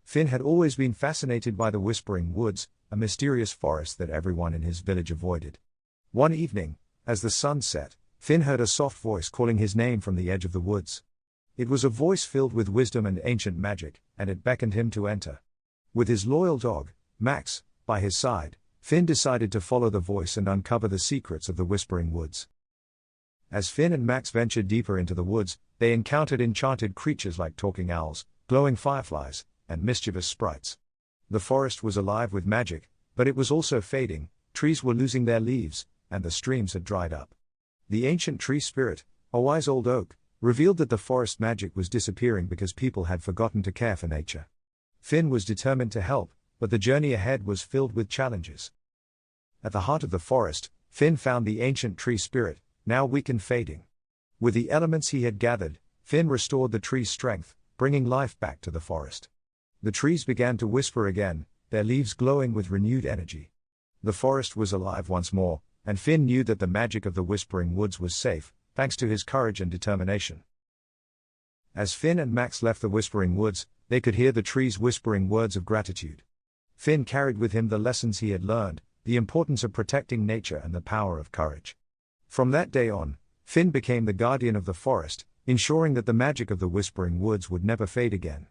Finn had always been fascinated by the Whispering Woods, a mysterious forest that everyone in his village avoided. One evening, as the sun set, Finn heard a soft voice calling his name from the edge of the woods. It was a voice filled with wisdom and ancient magic, and it beckoned him to enter. With his loyal dog, Max, by his side, Finn decided to follow the voice and uncover the secrets of the Whispering Woods. As Finn and Max ventured deeper into the woods, they encountered enchanted creatures like talking owls, glowing fireflies, and mischievous sprites. The forest was alive with magic, but it was also fading, trees were losing their leaves, and the streams had dried up. The ancient tree spirit, a wise old oak, revealed that the forest magic was disappearing because people had forgotten to care for nature. Finn was determined to help, but the journey ahead was filled with challenges. At the heart of the forest, Finn found the ancient tree spirit, now weak and fading. With the elements he had gathered, Finn restored the tree's strength, bringing life back to the forest. The trees began to whisper again, their leaves glowing with renewed energy. The forest was alive once more, and Finn knew that the magic of the Whispering Woods was safe, thanks to his courage and determination. As Finn and Max left the Whispering Woods, they could hear the trees whispering words of gratitude. Finn carried with him the lessons he had learned, the importance of protecting nature and the power of courage. From that day on, Finn became the guardian of the forest, ensuring that the magic of the Whispering Woods would never fade again.